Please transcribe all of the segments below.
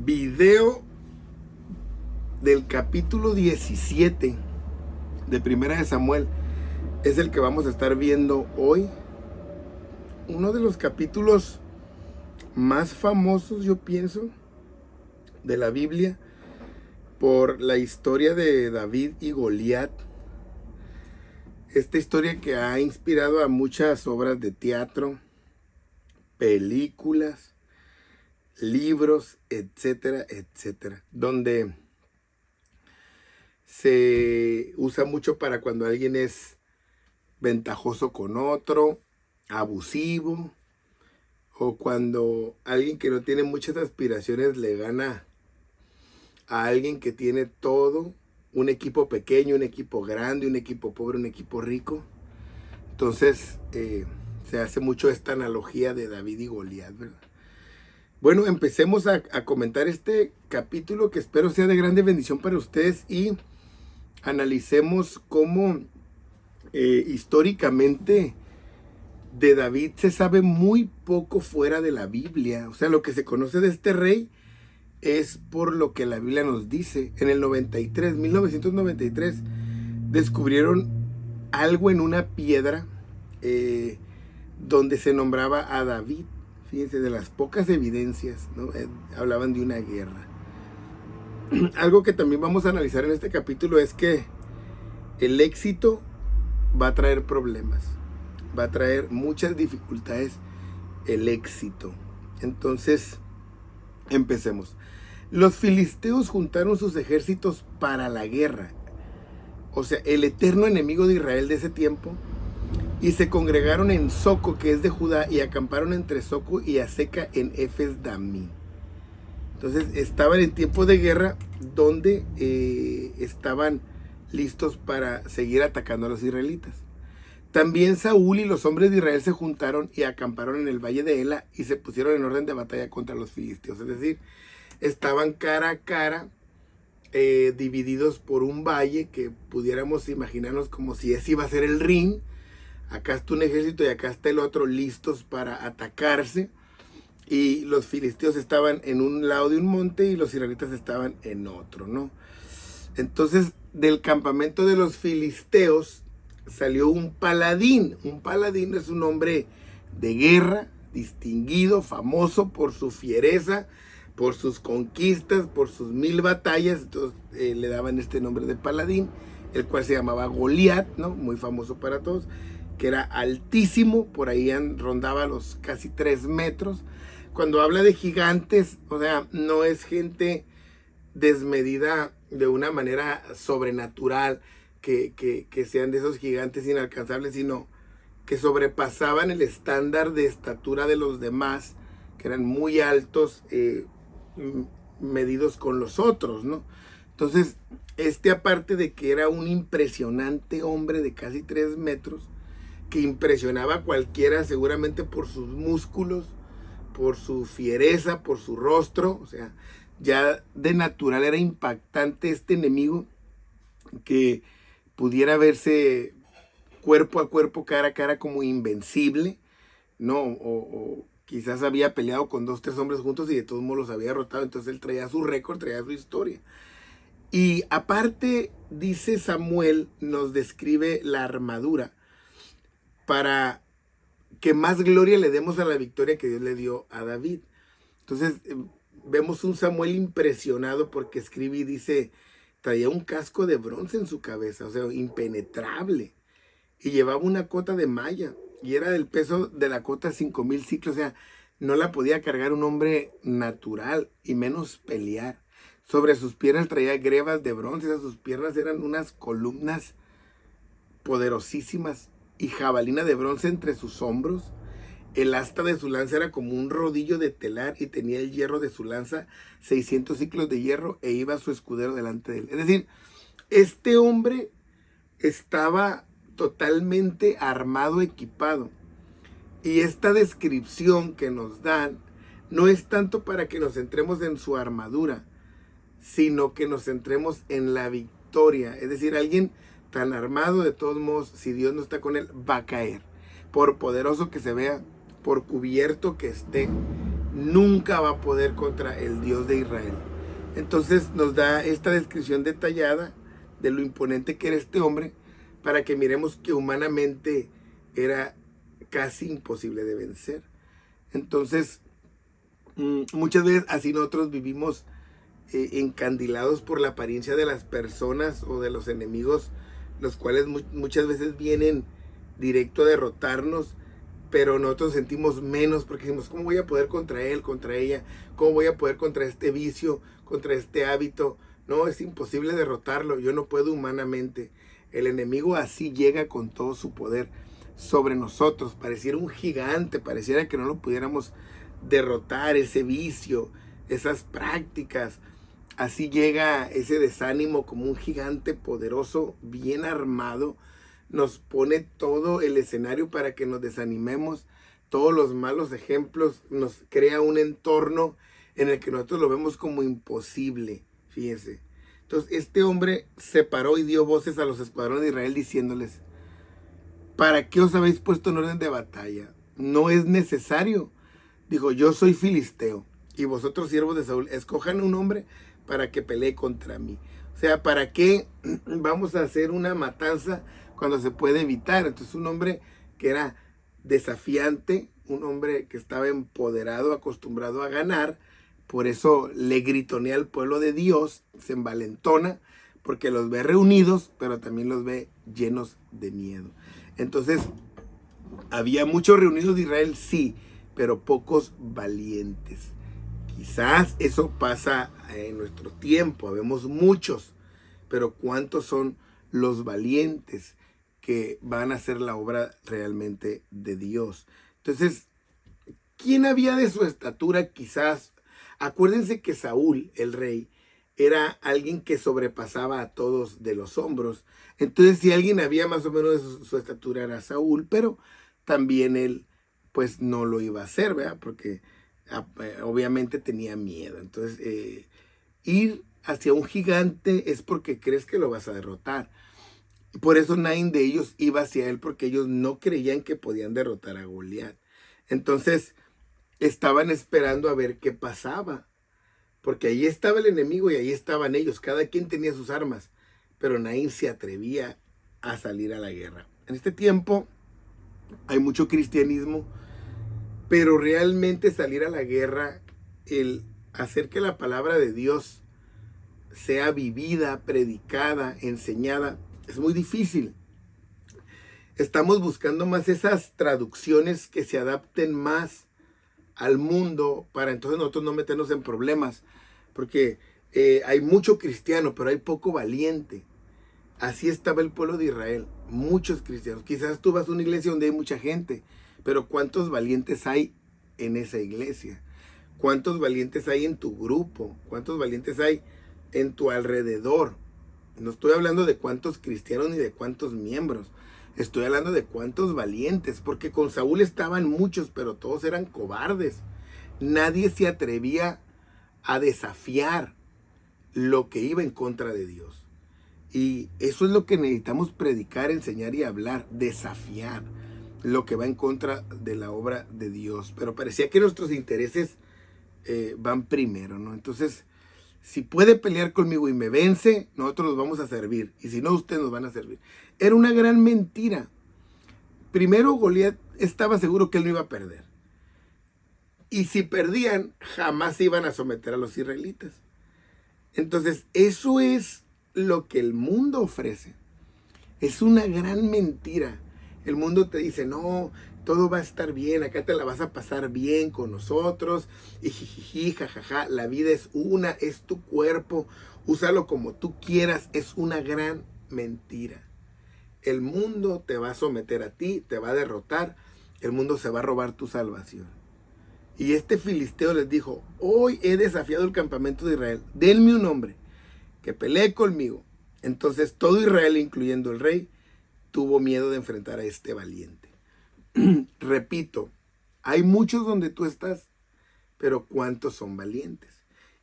Video del capítulo 17 de Primera de Samuel es el que vamos a estar viendo hoy. Uno de los capítulos más famosos, yo pienso, de la Biblia, por la historia de David y Goliat. Esta historia que ha inspirado a muchas obras de teatro, películas, libros, etcétera, etcétera, donde se usa mucho para cuando alguien es ventajoso con otro, abusivo, o cuando alguien que no tiene muchas aspiraciones le gana a alguien que tiene todo, un equipo pequeño, un equipo grande, un equipo pobre, un equipo rico. Entonces se hace mucho esta analogía de David y Goliat, ¿verdad? Bueno, empecemos a comentar este capítulo que espero sea de grande bendición para ustedes y analicemos cómo históricamente de David se sabe muy poco fuera de la Biblia. O sea, lo que se conoce de este rey es por lo que la Biblia nos dice. En el 1993, descubrieron algo en una piedra donde se nombraba a David. Fíjense, de las pocas evidencias, ¿no? Hablaban de una guerra. Algo que también vamos a analizar en este capítulo es que el éxito va a traer problemas, va a traer muchas dificultades el éxito. Entonces, empecemos. Los filisteos juntaron sus ejércitos para la guerra, o sea, el eterno enemigo de Israel de ese tiempo, y se congregaron en Soco, que es de Judá, y acamparon entre Soco y Aseca en Efes Damí. Entonces estaban en tiempo de guerra donde estaban listos para seguir atacando a los israelitas. También Saúl y los hombres de Israel se juntaron y acamparon en el valle de Ela y se pusieron en orden de batalla contra los filisteos. Es decir, estaban cara a cara, divididos por un valle que pudiéramos imaginarnos como si ese iba a ser el ring. Acá está un ejército y acá está el otro, listos para atacarse. Y los filisteos estaban en un lado de un monte y los israelitas estaban en otro, ¿no? Entonces, del campamento de los filisteos salió un paladín. Un paladín es un hombre de guerra, distinguido, famoso por su fiereza, por sus conquistas, por sus 1000 batallas. Entonces le daban este nombre de paladín, el cual se llamaba Goliat, ¿no? Muy famoso para todos, que era altísimo, por ahí rondaba los casi 3 metros. Cuando habla de gigantes, o sea, no es gente desmedida de una manera sobrenatural, que sean de esos gigantes inalcanzables, sino que sobrepasaban el estándar de estatura de los demás, que eran muy altos, medidos con los otros, ¿no? Entonces, aparte de que era un impresionante hombre de casi 3 metros, que impresionaba a cualquiera seguramente por sus músculos, por su fiereza, por su rostro, o sea, ya de natural era impactante este enemigo, que pudiera verse cuerpo a cuerpo, cara a cara, como invencible, ¿no? O quizás había peleado con 2, 3 hombres juntos y de todos modos los había derrotado. Entonces él traía su récord, traía su historia. Y aparte, dice Samuel, nos describe la armadura para que más gloria le demos a la victoria que Dios le dio a David. Entonces vemos un Samuel impresionado porque escribe y dice, traía un casco de bronce en su cabeza, o sea, impenetrable, y llevaba una cota de malla, y era del peso de la cota 5000 ciclos, o sea, no la podía cargar un hombre natural, y menos pelear. Sobre sus piernas traía grebas de bronce, o sea, sus piernas eran unas columnas poderosísimas, y jabalina de bronce entre sus hombros. El asta de su lanza era como un rodillo de telar y tenía el hierro de su lanza 600 ciclos de hierro, e iba su escudero delante de él. Es decir, este hombre estaba totalmente armado, equipado. Y esta descripción que nos dan no es tanto para que nos centremos en su armadura, sino que nos centremos en la victoria. Es decir, alguien tan armado, de todos modos, si Dios no está con él, va a caer. Por poderoso que se vea, por cubierto que esté, nunca va a poder contra el Dios de Israel. Entonces nos da esta descripción detallada de lo imponente que era este hombre, para que miremos que humanamente era casi imposible de vencer. Entonces, muchas veces así nosotros vivimos encandilados por la apariencia de las personas o de los enemigos, los cuales muchas veces vienen directo a derrotarnos, pero nosotros sentimos menos porque decimos, ¿cómo voy a poder contra él, contra ella? ¿Cómo voy a poder contra este vicio, contra este hábito? No, es imposible derrotarlo, yo no puedo humanamente. El enemigo así llega con todo su poder sobre nosotros, pareciera un gigante, pareciera que no lo pudiéramos derrotar, ese vicio, esas prácticas. Así llega ese desánimo como un gigante poderoso, bien armado. Nos pone todo el escenario para que nos desanimemos. Todos los malos ejemplos, nos crea un entorno en el que nosotros lo vemos como imposible. Fíjense. Entonces este hombre se paró y dio voces a los escuadrones de Israel diciéndoles: ¿para qué os habéis puesto en orden de batalla? No es necesario. Dijo: yo soy filisteo y vosotros siervos de Saúl, escojan un hombre para que pelee contra mí. O sea, ¿para qué vamos a hacer una matanza cuando se puede evitar? Entonces un hombre que era desafiante, un hombre que estaba empoderado, acostumbrado a ganar, por eso le gritonea al pueblo de Dios, se envalentona, porque los ve reunidos, pero también los ve llenos de miedo. Entonces, había muchos reunidos de Israel, sí, pero pocos valientes. Quizás eso pasa en nuestro tiempo, habemos muchos, pero ¿cuántos son los valientes que van a hacer la obra realmente de Dios? Entonces, ¿quién había de su estatura quizás? Acuérdense que Saúl, el rey, era alguien que sobrepasaba a todos de los hombros. Entonces, si alguien había más o menos de su estatura era Saúl, pero también él pues no lo iba a hacer, ¿verdad? Porque obviamente tenía miedo. Entonces, ir hacia un gigante es porque crees que lo vas a derrotar. Por eso nadie de ellos iba hacia él, porque ellos no creían que podían derrotar a Goliat. Entonces, estaban esperando a ver qué pasaba, porque ahí estaba el enemigo y ahí estaban ellos, cada quien tenía sus armas, pero nadie se atrevía a salir a la guerra. En este tiempo hay mucho cristianismo, pero realmente salir a la guerra, el hacer que la palabra de Dios sea vivida, predicada, enseñada, es muy difícil. Estamos buscando más esas traducciones que se adapten más al mundo para entonces nosotros no meternos en problemas, porque hay mucho cristiano, pero hay poco valiente. Así estaba el pueblo de Israel, muchos cristianos. Quizás tú vas a una iglesia donde hay mucha gente, pero ¿cuántos valientes hay en esa iglesia? ¿Cuántos valientes hay en tu grupo? ¿Cuántos valientes hay en tu alrededor? No estoy hablando de cuántos cristianos ni de cuántos miembros. Estoy hablando de cuántos valientes, porque con Saúl estaban muchos, pero todos eran cobardes. Nadie se atrevía a desafiar lo que iba en contra de Dios. Y eso es lo que necesitamos predicar, enseñar y hablar, desafiar lo que va en contra de la obra de Dios. Pero parecía que nuestros intereses van primero, ¿no? Entonces, si puede pelear conmigo y me vence, nosotros los vamos a servir. Y si no, ustedes nos van a servir. Era una gran mentira. Primero, Goliat estaba seguro que él no iba a perder. Y si perdían, jamás se iban a someter a los israelitas. Entonces, eso es lo que el mundo ofrece. Es una gran mentira. El mundo te dice, no, todo va a estar bien, acá te la vas a pasar bien con nosotros, y jijiji, jajaja, la vida es una, es tu cuerpo, úsalo como tú quieras. Es una gran mentira. El mundo te va a someter a ti, te va a derrotar, el mundo se va a robar tu salvación. Y este filisteo les dijo, hoy he desafiado el campamento de Israel, denme un hombre que pelee conmigo. Entonces todo Israel, incluyendo el rey, tuvo miedo de enfrentar a este valiente. Repito, hay muchos donde tú estás, pero ¿cuántos son valientes?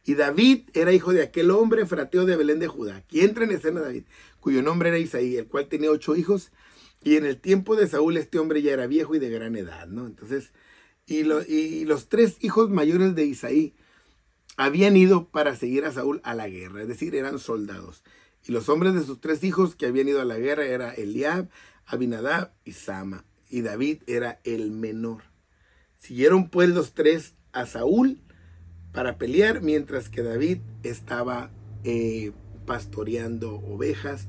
Y David era hijo de aquel hombre efrateo de Belén de Judá. Aquí entra en escena David, cuyo nombre era Isaí, el cual tenía 8 hijos. Y en el tiempo de Saúl este hombre ya era viejo y de gran edad, ¿no? Entonces, y los 3 hijos mayores de Isaí habían ido para seguir a Saúl a la guerra, es decir, eran soldados. Y los hombres de sus 3 hijos que habían ido a la guerra era Eliab, Abinadab y Sama. Y David era el menor. Siguieron pues los 3 a Saúl para pelear, mientras que David estaba pastoreando ovejas.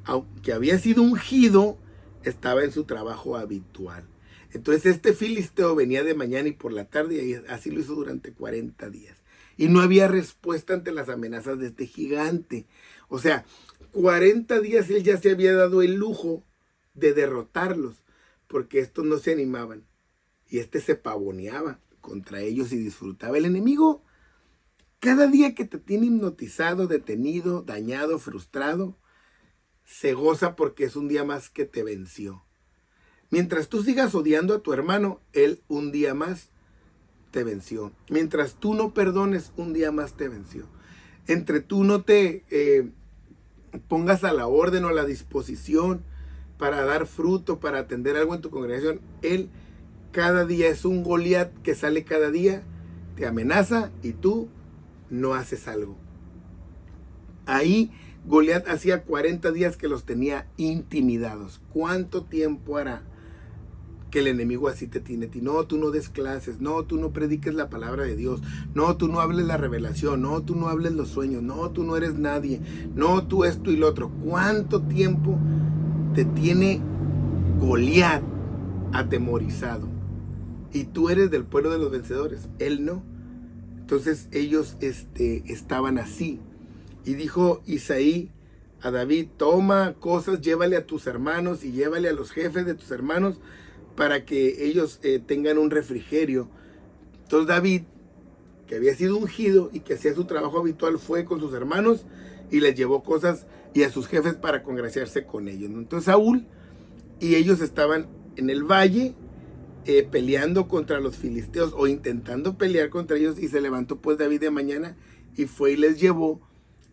Aunque había sido ungido, estaba en su trabajo habitual. Entonces este filisteo venía de mañana y por la tarde, y así lo hizo durante 40 días. Y no había respuesta ante las amenazas de este gigante. O sea, 40 días él ya se había dado el lujo de derrotarlos, porque estos no se animaban. Y este se pavoneaba contra ellos y disfrutaba. El enemigo, cada día que te tiene hipnotizado, detenido, dañado, frustrado, se goza porque es un día más que te venció. Mientras tú sigas odiando a tu hermano, él un día más te venció. Mientras tú no perdones, un día más te venció. Entre tú no te pongas a la orden o a la disposición para dar fruto, para atender algo en tu congregación, él cada día es un Goliat que sale cada día, te amenaza y tú no haces algo. Ahí Goliat hacía 40 días que los tenía intimidados. ¿Cuánto tiempo hará que el enemigo así te tiene? No, tú no des clases, no, tú no prediques la palabra de Dios, no, tú no hables la revelación, no, tú no hables los sueños, no, tú no eres nadie, no, tú esto y lo otro. ¿Cuánto tiempo te tiene Goliat atemorizado? Y tú eres del pueblo de los vencedores, él no. Entonces ellos estaban así. Y dijo Isaí a David: toma cosas, llévale a tus hermanos y llévale a los jefes de tus hermanos para que ellos tengan un refrigerio. Entonces David, que había sido ungido y que hacía su trabajo habitual, fue con sus hermanos y les llevó cosas y a sus jefes para congraciarse con ellos, ¿no? Entonces Saúl y ellos estaban en el valle peleando contra los filisteos o intentando pelear contra ellos, y se levantó pues David de mañana y fue y les llevó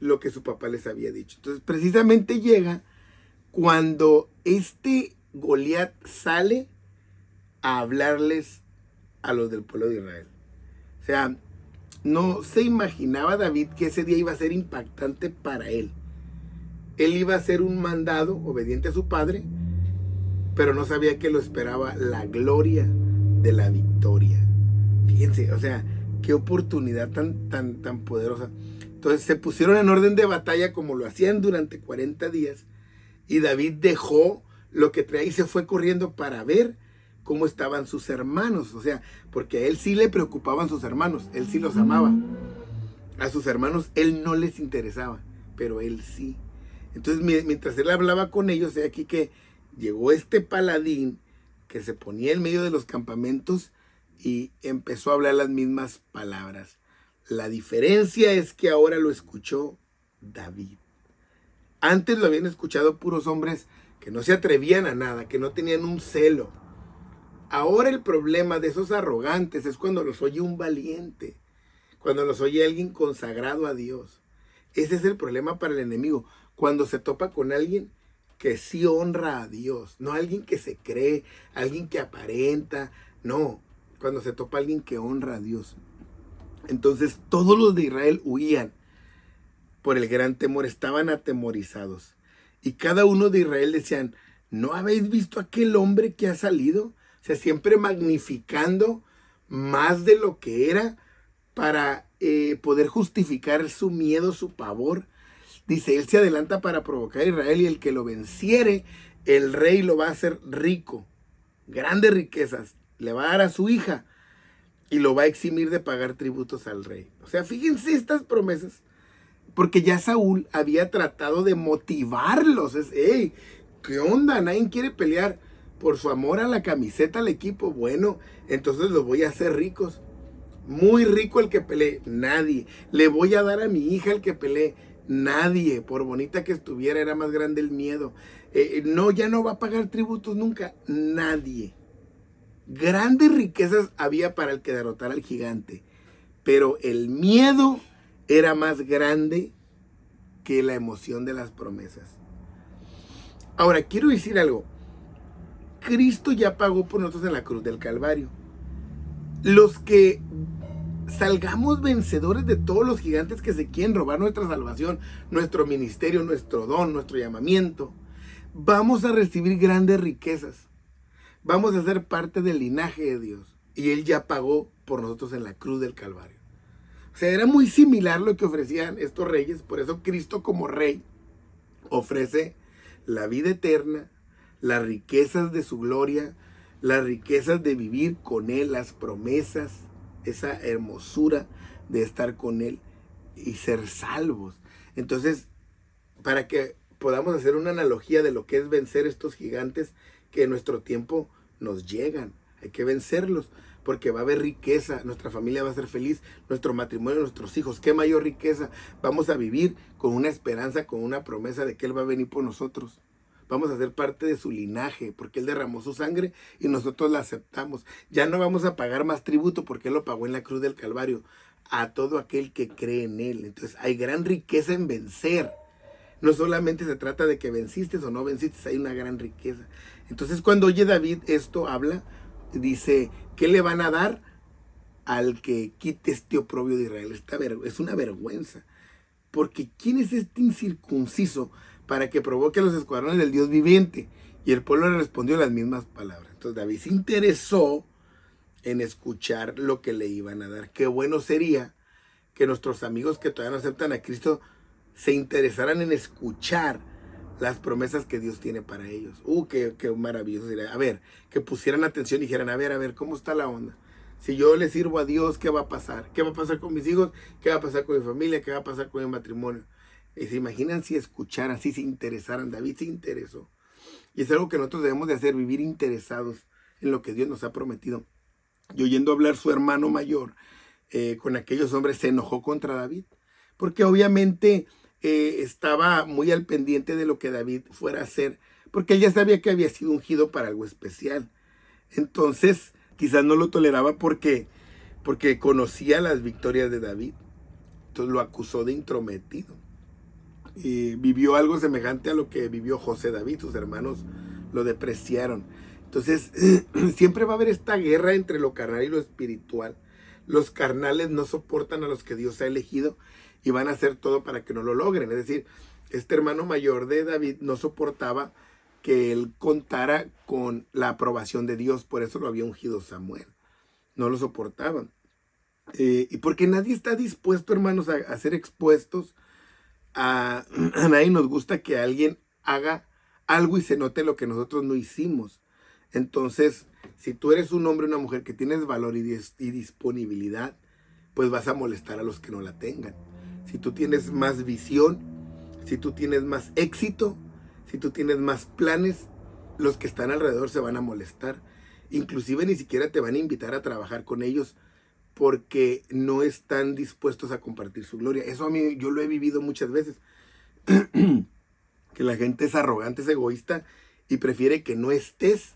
lo que su papá les había dicho. Entonces precisamente llega cuando este Goliat sale a hablarles a los del pueblo de Israel. O sea, no se imaginaba David que ese día iba a ser impactante para él. Él iba a ser un mandado obediente a su padre, pero no sabía que lo esperaba la gloria de la victoria. Fíjense, o sea, qué oportunidad tan poderosa. Entonces se pusieron en orden de batalla como lo hacían durante 40 días. Y David dejó lo que traía y se fue corriendo para ver cómo estaban sus hermanos. O sea, porque a él sí le preocupaban sus hermanos, él sí los amaba. A sus hermanos él no les interesaba, pero él sí. Entonces mientras él hablaba con ellos, he aquí que llegó este paladín que se ponía en medio de los campamentos y empezó a hablar las mismas palabras. La diferencia es que ahora lo escuchó David. Antes lo habían escuchado puros hombres que no se atrevían a nada, que no tenían un celo. Ahora el problema de esos arrogantes es cuando los oye un valiente, cuando los oye alguien consagrado a Dios. Ese es el problema para el enemigo, cuando se topa con alguien que sí honra a Dios, no alguien que se cree, alguien que aparenta, no, cuando se topa alguien que honra a Dios. Entonces todos los de Israel huían por el gran temor, estaban atemorizados. Y cada uno de Israel decían: ¿no habéis visto aquel hombre que ha salido? O sea, siempre magnificando más de lo que era para poder justificar su miedo, su pavor. Dice, él se adelanta para provocar a Israel, y el que lo venciere, el rey lo va a hacer rico, grandes riquezas, le va a dar a su hija y lo va a eximir de pagar tributos al rey. O sea, fíjense estas promesas, porque ya Saúl había tratado de motivarlos. Hey, ¿qué onda? Nadie quiere pelear por su amor a la camiseta, al equipo. Bueno, entonces los voy a hacer ricos. Muy rico el que pelee, nadie. Le voy a dar a mi hija el que pelee, nadie. Por bonita que estuviera, era más grande el miedo. No, ya no va a pagar tributos nunca, nadie. Grandes riquezas había para el que derrotara al gigante, pero el miedo era más grande que la emoción de las promesas. Ahora, quiero decir algo. Cristo ya pagó por nosotros en la cruz del Calvario. los que salgamos vencedores de todos los gigantes que se quieren robar nuestra salvación, nuestro ministerio, nuestro don, nuestro llamamiento, vamos a recibir grandes riquezas. Vamos a ser parte del linaje de Dios. Y Él ya pagó por nosotros en la cruz del Calvario. O sea, era muy similar lo que ofrecían estos reyes. Por eso Cristo como rey ofrece la vida eterna, las riquezas de su gloria, las riquezas de vivir con Él, las promesas, esa hermosura de estar con Él y ser salvos. Entonces, para que podamos hacer una analogía de lo que es vencer estos gigantes que en nuestro tiempo nos llegan, hay que vencerlos, porque va a haber riqueza, nuestra familia va a ser feliz, nuestro matrimonio, nuestros hijos, qué mayor riqueza. Vamos a vivir con una esperanza, con una promesa de que Él va a venir por nosotros. Vamos a ser parte de su linaje, porque Él derramó su sangre y nosotros la aceptamos. Ya no vamos a pagar más tributo, porque Él lo pagó en la cruz del Calvario, a todo aquel que cree en Él. Entonces hay gran riqueza en vencer. No solamente se trata de que venciste o no venciste, hay una gran riqueza. Entonces cuando oye David esto, habla, dice, ¿qué le van a dar al que quite este oprobio de Israel? Es una vergüenza. Porque ¿quién es este incircunciso para que provoque a los escuadrones del Dios viviente? Y el pueblo le respondió las mismas palabras. Entonces David se interesó en escuchar lo que le iban a dar. Qué bueno sería que nuestros amigos que todavía no aceptan a Cristo se interesaran en escuchar las promesas que Dios tiene para ellos. Qué maravilloso sería. A ver, que pusieran atención y dijeran, a ver, ¿cómo está la onda? Si yo le sirvo a Dios, ¿qué va a pasar? ¿Qué va a pasar con mis hijos? ¿Qué va a pasar con mi familia? ¿Qué va a pasar con mi matrimonio? Y se imaginan si escucharan, si se interesaran. David se interesó. Y es algo que nosotros debemos de hacer, vivir interesados en lo que Dios nos ha prometido. Y oyendo hablar su hermano mayor con aquellos hombres, se enojó contra David. Porque obviamente estaba muy al pendiente de lo que David fuera a hacer, porque él ya sabía que había sido ungido para algo especial. Entonces, quizás no lo toleraba porque conocía las victorias de David. Entonces lo acusó de intrometido. Vivió algo semejante a lo que vivió José David. Sus hermanos lo depreciaron. Entonces, siempre va a haber esta guerra entre lo carnal y lo espiritual. Los carnales no soportan a los que Dios ha elegido y van a hacer todo para que no lo logren. Es decir, este hermano mayor de David no soportaba que él contara con la aprobación de Dios, por eso lo había ungido Samuel. No lo soportaban. Y porque nadie está dispuesto, hermanos, a ser expuestos. A nadie nos gusta que alguien haga algo y se note lo que nosotros no hicimos. Entonces, si tú eres un hombre o una mujer que tienes valor y disponibilidad, pues vas a molestar a los que no la tengan. Si tú tienes más visión, si tú tienes más éxito, si tú tienes más planes, los que están alrededor se van a molestar. Inclusive ni siquiera te van a invitar a trabajar con ellos porque no están dispuestos a compartir su gloria. Eso a mí, yo lo he vivido muchas veces. Que la gente es arrogante, es egoísta y prefiere que no estés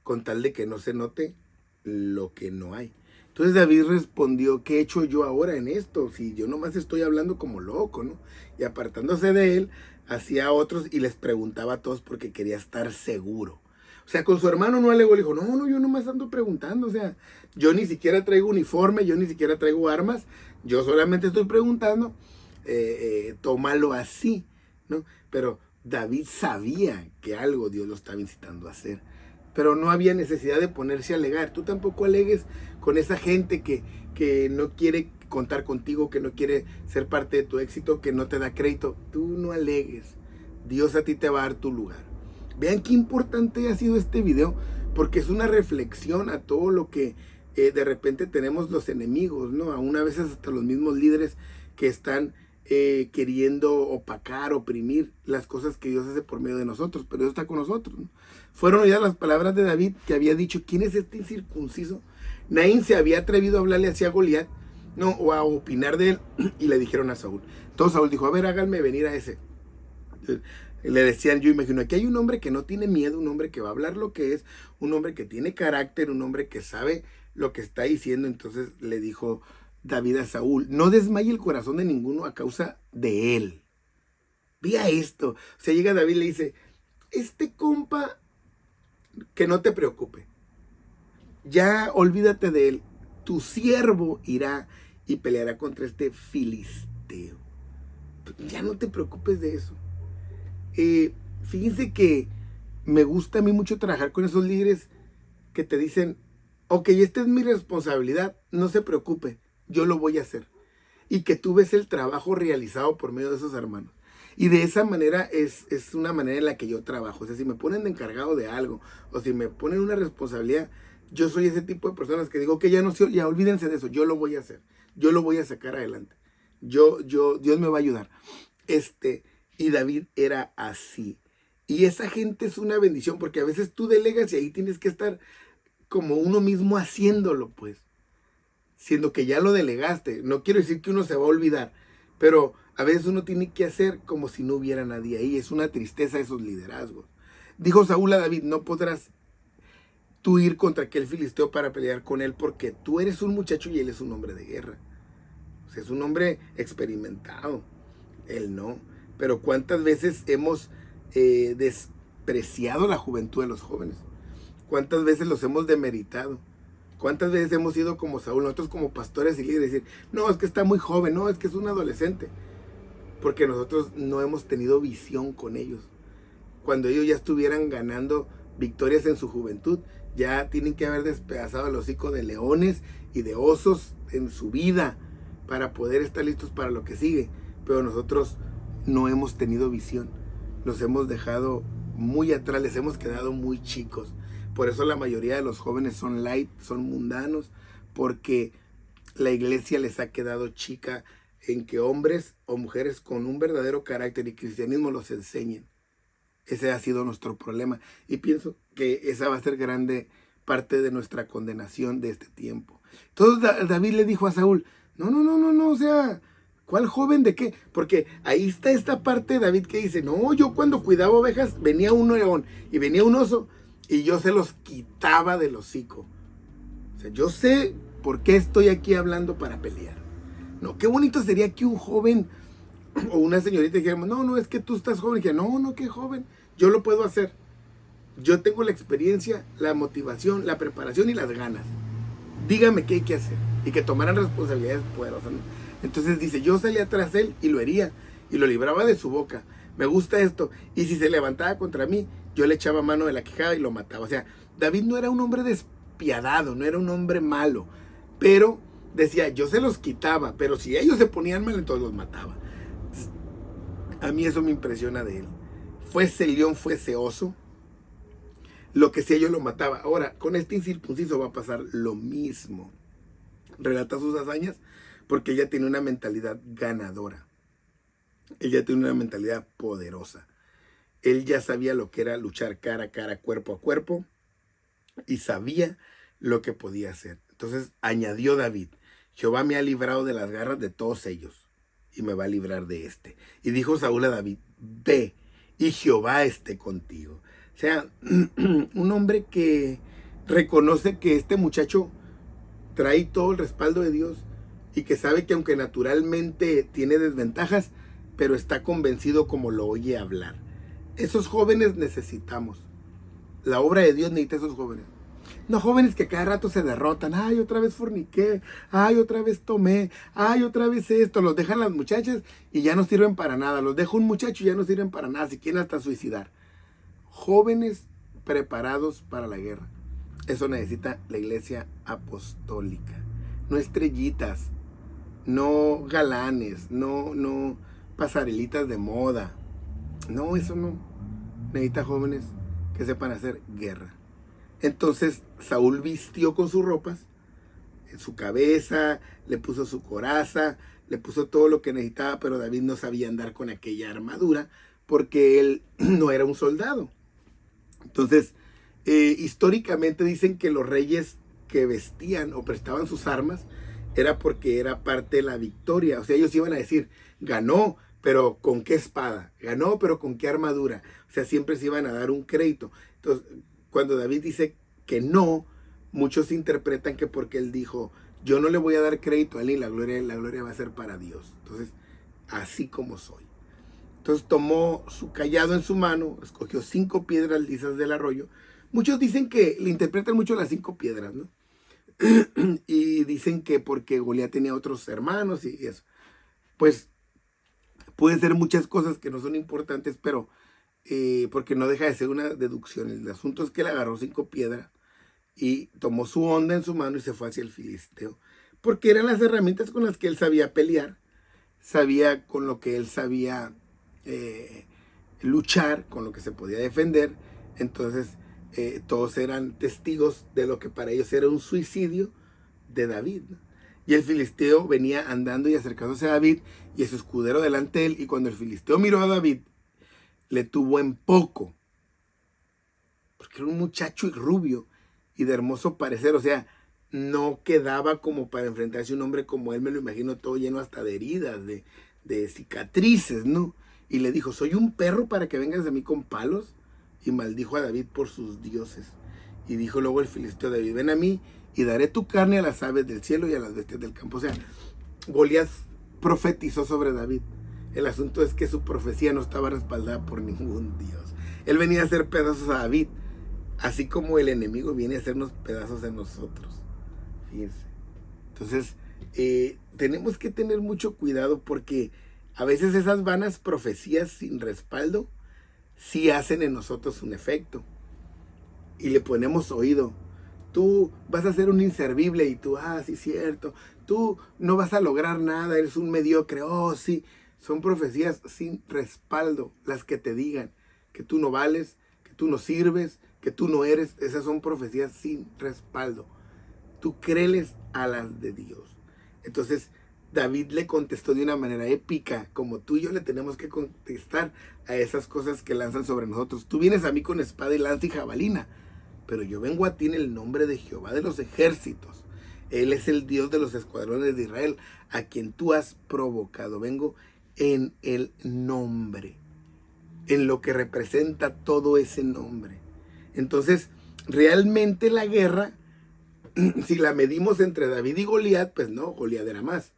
con tal de que no se note lo que no hay. Entonces David respondió, ¿qué he hecho yo ahora en esto? Si yo nomás estoy hablando como loco, ¿no? Y apartándose de él, hacía a otros y les preguntaba a todos porque quería estar seguro. O sea, con su hermano no alegó, le dijo, no, yo nomás ando preguntando, o sea, yo ni siquiera traigo uniforme, yo ni siquiera traigo armas, yo solamente estoy preguntando, tómalo así, ¿no? Pero David sabía que algo Dios lo estaba incitando a hacer. Pero no había necesidad de ponerse a alegar. Tú tampoco alegues con esa gente que no quiere contar contigo, que no quiere ser parte de tu éxito, que no te da crédito. Tú no alegues. Dios a ti te va a dar tu lugar. Vean qué importante ha sido este video, porque es una reflexión a todo lo que de repente tenemos los enemigos, ¿no? Aún a veces hasta los mismos líderes que están queriendo opacar, oprimir las cosas que Dios hace por medio de nosotros, pero Dios está con nosotros, ¿no? Fueron oídas las palabras de David que había dicho, ¿quién es este incircunciso? Nadie se había atrevido a hablarle así a Goliat, no, o a opinar de él, y le dijeron a Saúl. Entonces Saúl dijo, a ver, háganme venir a ese. Le decían, yo imagino, aquí hay un hombre que no tiene miedo, un hombre que va a hablar lo que es, un hombre que tiene carácter, un hombre que sabe lo que está diciendo. Entonces le dijo David a Saúl, no desmaye el corazón de ninguno a causa de él. Vea esto. O sea, llega David y le dice, este compa, que no te preocupe. Ya olvídate de él. tu siervo irá y peleará contra este filisteo. Ya no te preocupes de eso. Fíjense que me gusta a mí mucho trabajar con esos líderes que te dicen, ok, esta es mi responsabilidad, no se preocupe, yo lo voy a hacer. Y que tú ves el trabajo realizado por medio de esos hermanos. Y de esa manera es una manera en la que yo trabajo. O sea, si me ponen de encargado de algo o si me ponen una responsabilidad, yo soy ese tipo de personas que digo que ya olvídense de eso, yo lo voy a hacer, yo lo voy a sacar adelante. Dios me va a ayudar. Y David era así. Y esa gente es una bendición porque a veces tú delegas y ahí tienes que estar como uno mismo haciéndolo, pues. Siendo que ya lo delegaste. No quiero decir que uno se va a olvidar, pero a veces uno tiene que hacer como si no hubiera nadie ahí. Es una tristeza esos liderazgos. Dijo Saúl a David, no podrás tú ir contra aquel filisteo para pelear con él porque tú eres un muchacho y él es un hombre de guerra. O sea, es un hombre experimentado. Él no. Pero ¿cuántas veces hemos despreciado la juventud de los jóvenes? ¿Cuántas veces los hemos demeritado? ¿Cuántas veces hemos ido como Saúl, nosotros como pastores y líderes, decir, no, es que está muy joven, no, es que es un adolescente? Porque nosotros no hemos tenido visión con ellos. Cuando ellos ya estuvieran ganando victorias en su juventud, ya tienen que haber despedazado el hocico de leones y de osos en su vida para poder estar listos para lo que sigue. Pero nosotros no hemos tenido visión. Los hemos dejado muy atrás, les hemos quedado muy chicos. Por eso la mayoría de los jóvenes son light, son mundanos, porque la iglesia les ha quedado chica en que hombres o mujeres con un verdadero carácter y cristianismo los enseñen. Ese ha sido nuestro problema y pienso que esa va a ser grande parte de nuestra condenación de este tiempo. Entonces David le dijo a Saúl, no, o sea, ¿cuál joven de qué? Porque ahí está esta parte de David que dice, no, yo cuando cuidaba ovejas venía un león y venía un oso y yo se los quitaba del hocico. O sea, yo sé por qué estoy aquí hablando para pelear. No, qué bonito sería que un joven o una señorita dijera, no, es que tú estás joven. Y que no, qué joven, yo lo puedo hacer. Yo tengo la experiencia, la motivación, la preparación y las ganas. Dígame qué hay que hacer. Y que tomaran responsabilidades poderosas, ¿no? Entonces dice, yo salía tras él y lo hería y lo libraba de su boca. Me gusta esto. Y si se levantaba contra mí, yo le echaba mano de la quijada y lo mataba. O sea, David no era un hombre despiadado, no era un hombre malo. Pero decía, yo se los quitaba, pero si ellos se ponían mal, entonces los mataba. A mí eso me impresiona de él. Fuese león, fuese oso, lo que sea yo lo mataba. Ahora, con este incircunciso va a pasar lo mismo. Relata sus hazañas porque ella tiene una mentalidad ganadora. Ella tiene una mentalidad poderosa. Él ya sabía lo que era luchar cara a cara, cuerpo a cuerpo, y sabía lo que podía hacer. Entonces añadió David, Jehová me ha librado de las garras de todos ellos, y me va a librar de este. Y dijo Saúl a David, ve, y Jehová esté contigo. O sea, un hombre que reconoce que este muchacho trae todo el respaldo de Dios, y que sabe que aunque naturalmente tiene desventajas, pero está convencido como lo oye hablar. Esos jóvenes necesitamos. La obra de Dios necesita esos jóvenes. No jóvenes que cada rato se derrotan. Ay, otra vez forniqué. Ay, otra vez tomé. Ay, otra vez esto. Los dejan las muchachas y ya no sirven para nada. Los deja un muchacho y ya no sirven para nada. Si quieren hasta suicidar. Jóvenes preparados para la guerra. Eso necesita la iglesia apostólica. No estrellitas. No galanes. No pasarelitas de moda. No, eso no. Necesita jóvenes que sepan hacer guerra. Entonces Saúl vistió con sus ropas, en su cabeza, le puso su coraza, le puso todo lo que necesitaba, pero David no sabía andar con aquella armadura porque él no era un soldado. Entonces, históricamente dicen que los reyes que vestían o prestaban sus armas era porque era parte de la victoria. O sea, ellos iban a decir, ganó, pero ¿con qué espada? Ganó, pero ¿con qué armadura? O sea, siempre se iban a dar un crédito. Entonces, cuando David dice que no, muchos interpretan que porque él dijo, yo no le voy a dar crédito a él y la gloria va a ser para Dios. Entonces, así como soy. Entonces tomó su cayado en su mano, escogió 5 piedras lisas del arroyo. Muchos dicen que le interpretan mucho las 5 piedras, ¿no? Y dicen que porque Goliat tenía otros hermanos y eso. Pues pueden ser muchas cosas que no son importantes, pero porque no deja de ser una deducción. El asunto es que él agarró 5 piedras y tomó su onda en su mano y se fue hacia el filisteo. Porque eran las herramientas con las que él sabía pelear, sabía con lo que él sabía luchar, con lo que se podía defender. Entonces todos eran testigos de lo que para ellos era un suicidio de David, ¿no? Y el filisteo venía andando y acercándose a David y a su escudero delante de él. Y cuando el filisteo miró a David, le tuvo en poco, porque era un muchacho y rubio y de hermoso parecer. O sea, no quedaba como para enfrentarse a un hombre como él. Me lo imagino todo lleno hasta de heridas, de cicatrices, ¿no? Y le dijo: soy un perro para que vengas de mí con palos. Y maldijo a David por sus dioses. Y dijo luego el filisteo a David: ven a mí y daré tu carne a las aves del cielo y a las bestias del campo. O sea, Goliat profetizó sobre David. El asunto es que su profecía no estaba respaldada por ningún dios. Él venía a hacer pedazos a David, así como el enemigo viene a hacernos pedazos a nosotros. Fíjense. Entonces, tenemos que tener mucho cuidado, porque a veces esas vanas profecías sin respaldo sí hacen en nosotros un efecto. Y le ponemos oído. Tú vas a ser un inservible y tú, sí, cierto. Tú no vas a lograr nada, eres un mediocre. Oh, sí. Son profecías sin respaldo, las que te digan que tú no vales, que tú no sirves, que tú no eres. Esas son profecías sin respaldo. Tú créeles a las de Dios. Entonces David le contestó de una manera épica, como tú y yo le tenemos que contestar a esas cosas que lanzan sobre nosotros. Tú vienes a mí con espada y lanza y jabalina, pero yo vengo a ti en el nombre de Jehová de los ejércitos. Él es el Dios de los escuadrones de Israel, a quien tú has provocado. Vengo en el nombre, en lo que representa todo ese nombre. Entonces, realmente la guerra, si la medimos entre David y Goliat, pues no, Goliat era más.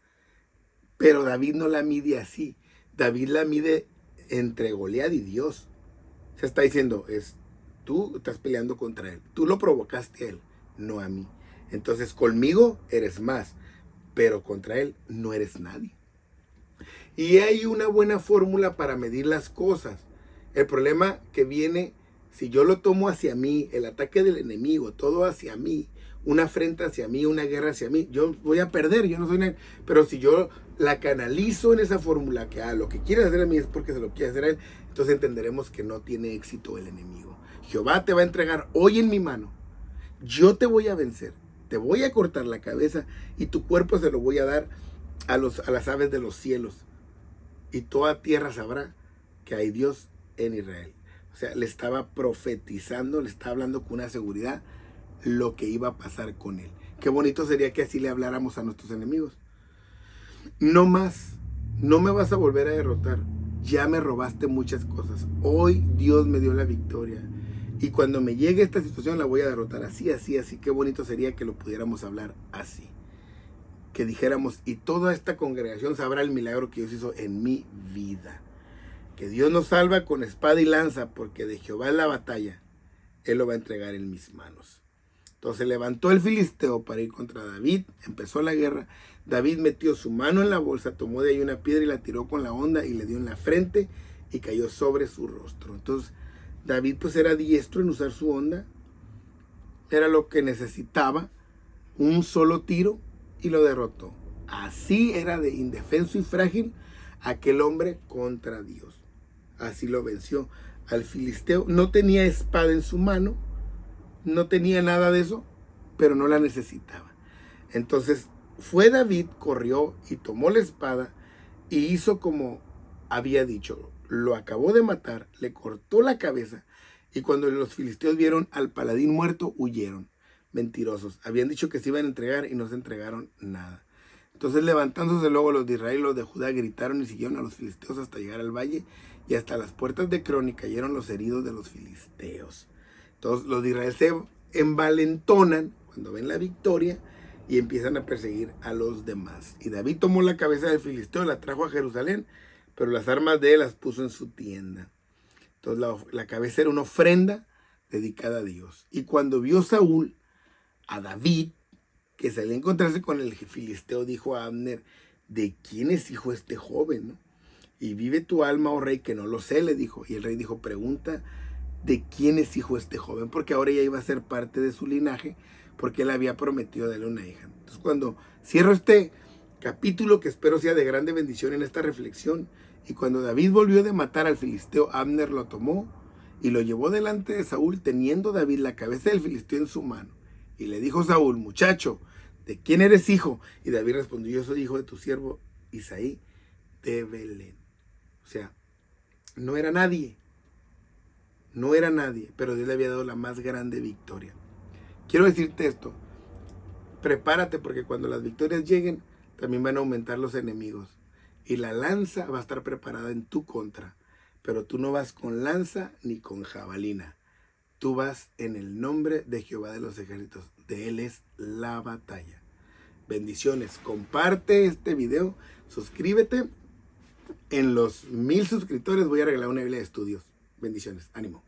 Pero David no la mide así. David la mide entre Goliat y Dios. Se está diciendo, tú estás peleando contra él. Tú lo provocaste a él, no a mí. Entonces conmigo eres más, pero contra él no eres nadie. Y hay una buena fórmula para medir las cosas. El problema que viene, si yo lo tomo hacia mí, el ataque del enemigo, todo hacia mí, una afrenta hacia mí, una guerra hacia mí, yo voy a perder, yo no soy nadie. Pero si yo la canalizo en esa fórmula, que lo que quiere hacer a mí es porque se lo quiere hacer a él, entonces entenderemos que no tiene éxito el enemigo. Jehová te va a entregar hoy en mi mano. Yo te voy a vencer, te voy a cortar la cabeza y tu cuerpo se lo voy a dar a las aves de los cielos. Y toda tierra sabrá que hay Dios en Israel. O sea, le estaba profetizando, le estaba hablando con una seguridad lo que iba a pasar con él. Qué bonito sería que así le habláramos a nuestros enemigos. No más, no me vas a volver a derrotar. Ya me robaste muchas cosas. Hoy Dios me dio la victoria. Y cuando me llegue esta situación la voy a derrotar así, así, así. Qué bonito sería que lo pudiéramos hablar así. Que dijéramos, y toda esta congregación sabrá el milagro que Dios hizo en mi vida. Que Dios nos salva con espada y lanza, porque de Jehová es la batalla. Él lo va a entregar en mis manos. Entonces levantó el filisteo para ir contra David. Empezó la guerra. David metió su mano en la bolsa, tomó de ahí una piedra y la tiró con la honda y le dio en la frente y cayó sobre su rostro. Entonces David pues era diestro en usar su honda. Era lo que necesitaba. Un solo tiro y lo derrotó. Así era de indefenso y frágil aquel hombre contra Dios. Así lo venció al filisteo. No tenía espada en su mano, no tenía nada de eso, pero no la necesitaba. Entonces fue David, corrió y tomó la espada y hizo como había dicho. Lo acabó de matar, le cortó la cabeza, y cuando los filisteos vieron al paladín muerto, huyeron. Mentirosos. Habían dicho que se iban a entregar y no se entregaron nada. Entonces, levantándose luego los de Israel y los de Judá, gritaron y siguieron a los filisteos hasta llegar al valle, y hasta las puertas de Cron, y cayeron los heridos de los filisteos. Entonces los de Israel se envalentonan cuando ven la victoria y empiezan a perseguir a los demás. Y David tomó la cabeza del filisteo, la trajo a Jerusalén, pero las armas de él las puso en su tienda. Entonces la cabeza era una ofrenda dedicada a Dios. Y cuando vio Saúl a David, que salía a encontrarse con el filisteo, dijo a Abner: ¿de quién es hijo este joven, no? Y vive tu alma, oh rey, que no lo sé, le dijo. Y el rey dijo: pregunta de quién es hijo este joven, porque ahora ya iba a ser parte de su linaje, porque él había prometido darle una hija. Entonces, cuando cierro este capítulo, que espero sea de grande bendición en esta reflexión, y cuando David volvió de matar al filisteo, Abner lo tomó y lo llevó delante de Saúl, teniendo David la cabeza del filisteo en su mano. Y le dijo Saúl: muchacho, ¿de quién eres hijo? Y David respondió: yo soy hijo de tu siervo Isaí de Belén. O sea, no era nadie, pero Dios le había dado la más grande victoria. Quiero decirte esto: prepárate, porque cuando las victorias lleguen, también van a aumentar los enemigos. Y la lanza va a estar preparada en tu contra. Pero tú no vas con lanza ni con jabalina. Tú vas en el nombre de Jehová de los ejércitos. De Él es la batalla. Bendiciones. Comparte este video. Suscríbete. En los 1000 suscriptores voy a regalar una Biblia de estudios. Bendiciones. Ánimo.